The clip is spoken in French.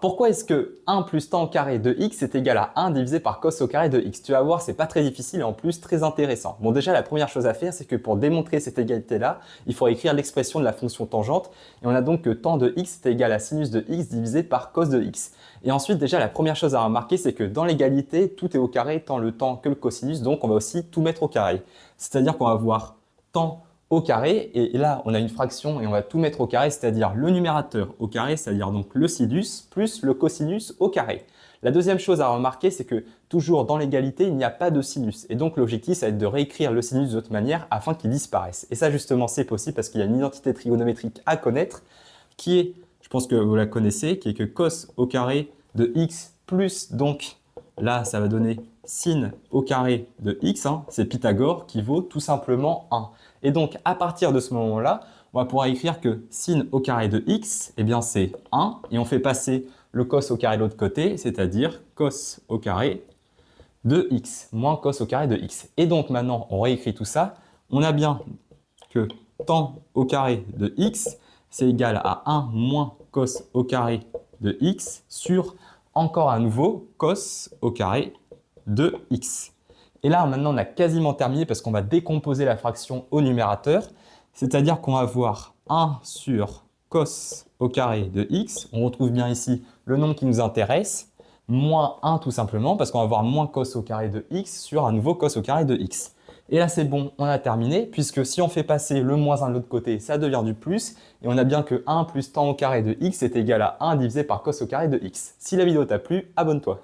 Pourquoi est-ce que 1 plus tan au carré de x est égal à 1 divisé par cos au carré de x? Tu vas voir, c'est pas très difficile et en plus très intéressant. Bon, déjà, la première chose à faire, c'est que pour démontrer cette égalité-là, il faut écrire l'expression de la fonction tangente. Et on a donc que tan de x est égal à sinus de x divisé par cos de x. Et ensuite, déjà, la première chose à remarquer, c'est que dans l'égalité, tout est au carré, tant le tan que le cosinus, donc on va aussi tout mettre au carré. C'est-à-dire qu'on va avoir tan au carré, et là on a une fraction et on va tout mettre au carré, c'est-à-dire le numérateur au carré, c'est-à-dire donc le sinus plus le cosinus au carré. La deuxième chose à remarquer, c'est que toujours dans l'égalité, il n'y a pas de sinus. Et donc l'objectif, ça va être de réécrire le sinus d'autre manière afin qu'il disparaisse. Et ça justement, c'est possible parce qu'il y a une identité trigonométrique à connaître qui est, je pense que vous la connaissez, qui est que cos au carré de x plus donc, là ça va donner sin au carré de x, hein, c'est Pythagore qui vaut tout simplement 1. Et donc, à partir de ce moment-là, on va pouvoir écrire que sin au carré de x, eh bien c'est 1, et on fait passer le cos au carré de l'autre côté, c'est-à-dire cos au carré de x, moins cos au carré de x. Et donc maintenant, on réécrit tout ça, on a bien que tan au carré de x, c'est égal à 1 moins cos au carré de x sur, encore à nouveau, cos au carré de x. Et là, maintenant, on a quasiment terminé parce qu'on va décomposer la fraction au numérateur. C'est-à-dire qu'on va avoir 1 sur cos au carré de x. On retrouve bien ici le nombre qui nous intéresse, moins 1 tout simplement, parce qu'on va avoir moins cos au carré de x sur un nouveau cos au carré de x. Et là, c'est bon, on a terminé, puisque si on fait passer le moins 1 de l'autre côté, ça devient du plus. Et on a bien que 1 plus tan au carré de x est égal à 1 divisé par cos au carré de x. Si la vidéo t'a plu, abonne-toi.